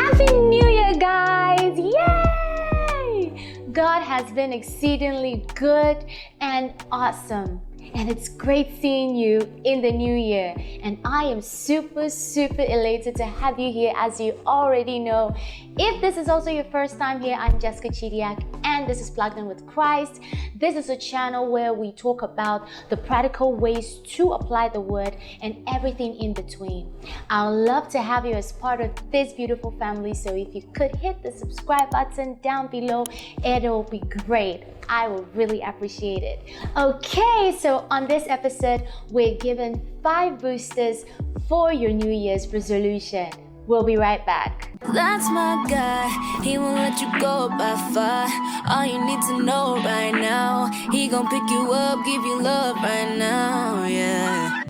Happy New Year, guys! Yay! God has been exceedingly good and awesome. And it's great seeing you in the new year. And I am super elated to have you here, as you already know. If this is also your first time here, I'm Jessica Chidiak, and this is Plugged In with Christ. This is a channel where we talk about the practical ways to apply the word and everything in between. I'd love to have you as part of this beautiful family, so if you could hit the subscribe button down below, it'll be great. I will really appreciate it. Okay, so on this episode, we're given 5 boosters for your New Year's resolution. We'll be right back. That's my guy, he won't let you go by far. All you need to know right now, he gon' pick you up, give you love right now, yeah.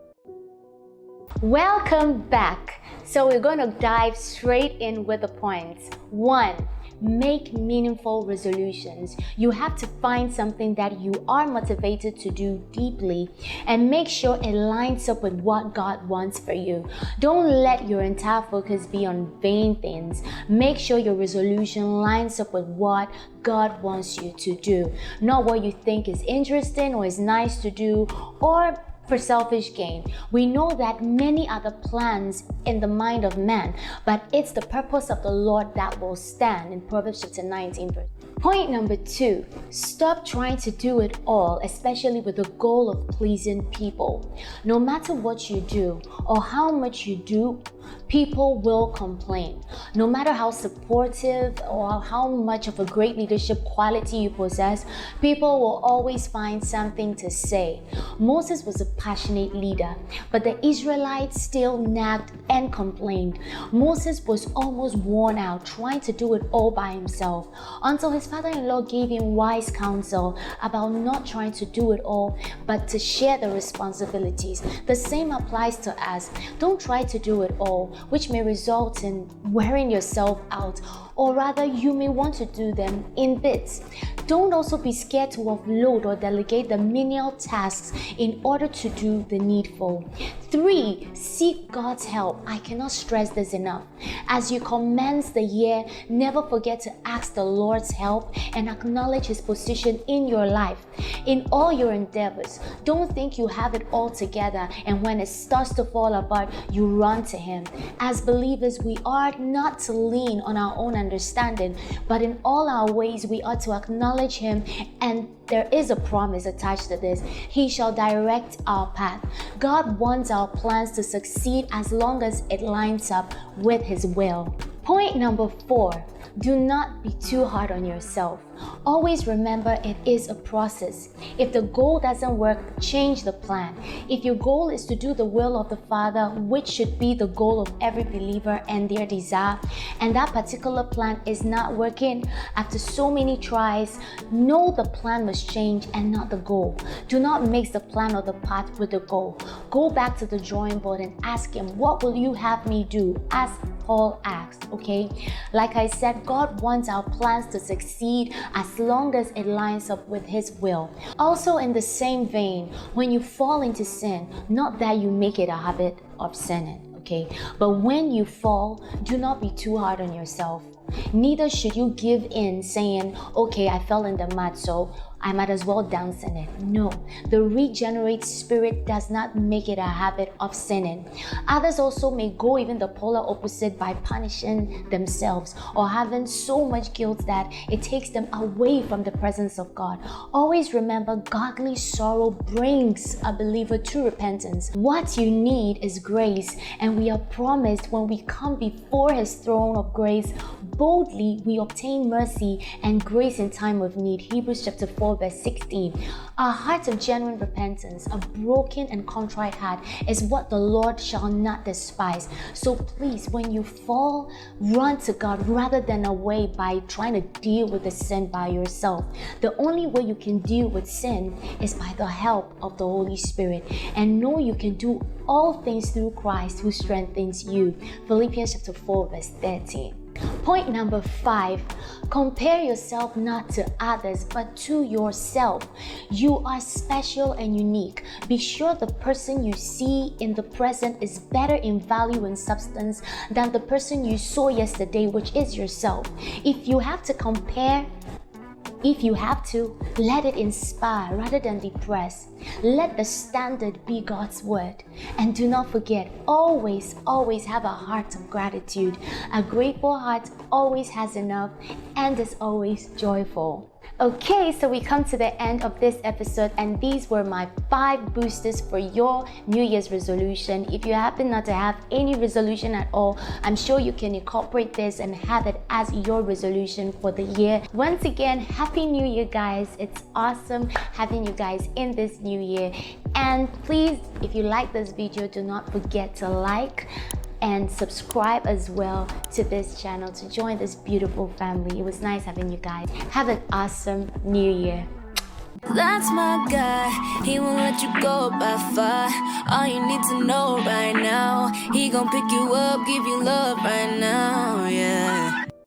Welcome back. So we're going to dive straight in with the points. 1. Make meaningful resolutions. You have to find something that you are motivated to do deeply and make sure it lines up with what God wants for you. Don't let your entire focus be on vain things. Make sure your resolution lines up with what God wants you to do, not what you think is interesting or is nice to do or for selfish gain. We know that many are the plans in the mind of man, but it's the purpose of the Lord that will stand, in Proverbs chapter 19 verse. Point number 2, stop trying to do it all, especially with the goal of pleasing people. No matter what you do or how much you do, people will complain. No matter how supportive or how much of a great leadership quality you possess, people will always find something to say. Moses was a passionate leader, but the Israelites still nagged and complained. Moses was almost worn out trying to do it all by himself, until his father-in-law gave him wise counsel about not trying to do it all, but to share the responsibilities. The same applies to us. Don't try to do it all, which may result in wearing yourself out, or rather you may want to do them in bits. Don't also be scared to offload or delegate the menial tasks in order to do the needful. 3. Seek God's help. I cannot stress this enough. As you commence the year, never forget to ask the Lord's help and acknowledge His position in your life. In all your endeavors, don't think you have it all together, and when it starts to fall apart, you run to Him. As believers, we are not to lean on our own understanding, but in all our ways we are to acknowledge Him, and there is a promise attached to this. He shall direct our path. God wants our plans to succeed as long as it lines up with His will. Point number 4, do not be too hard on yourself. Always remember it is a process. If the goal doesn't work, change the plan. If your goal is to do the will of the Father, which should be the goal of every believer and their desire, and that particular plan is not working after so many tries, know the plan must change and not the goal. Do not mix the plan or the path with the goal. Go back to the drawing board and ask Him, what will you have me do? As Paul asked, okay? Like I said, God wants our plans to succeed as long as it lines up with His will. Also, in the same vein, when you fall into sin, not that you make it a habit of sinning, okay? But when you fall, do not be too hard on yourself. Neither should you give in saying, okay, I fell in the mud, so I might as well dance in it. No, the regenerate spirit does not make it a habit of sinning. Others also may go even the polar opposite by punishing themselves or having so much guilt that it takes them away from the presence of God. Always remember, godly sorrow brings a believer to repentance. What you need is grace, and we are promised when we come before His throne of grace, boldly we obtain mercy and grace in time of need. Hebrews chapter 4 verse 16. A heart of genuine repentance, a broken and contrite heart, is what the Lord shall not despise. So please, when you fall, run to God rather than away by trying to deal with the sin by yourself. The only way you can deal with sin is by the help of the Holy Spirit. And know you can do all things through Christ who strengthens you. Philippians chapter 4 verse 13. Point number 5, compare yourself not to others but to yourself. You are special and unique. Be sure the person you see in the present is better in value and substance than the person you saw yesterday, which is yourself. If you have to, let it inspire rather than depress. Let the standard be God's word. And do not forget, always have a heart of gratitude. A grateful heart always has enough and is always joyful. Okay, so we come to the end of this episode, and these were my 5 boosters for your New Year's resolution. If you happen not to have any resolution at all, I'm sure you can incorporate this and have it as your resolution for the year. Once again, Happy New Year, guys. It's awesome having you guys in this new year. And please, if you like this video, do not forget to like and subscribe as well to this channel to join this beautiful family. It was nice having you guys. Have an awesome new year. That's my guy, he won't let you go by far. All you need to know right now, he gon' pick you up, give you love right now, yeah.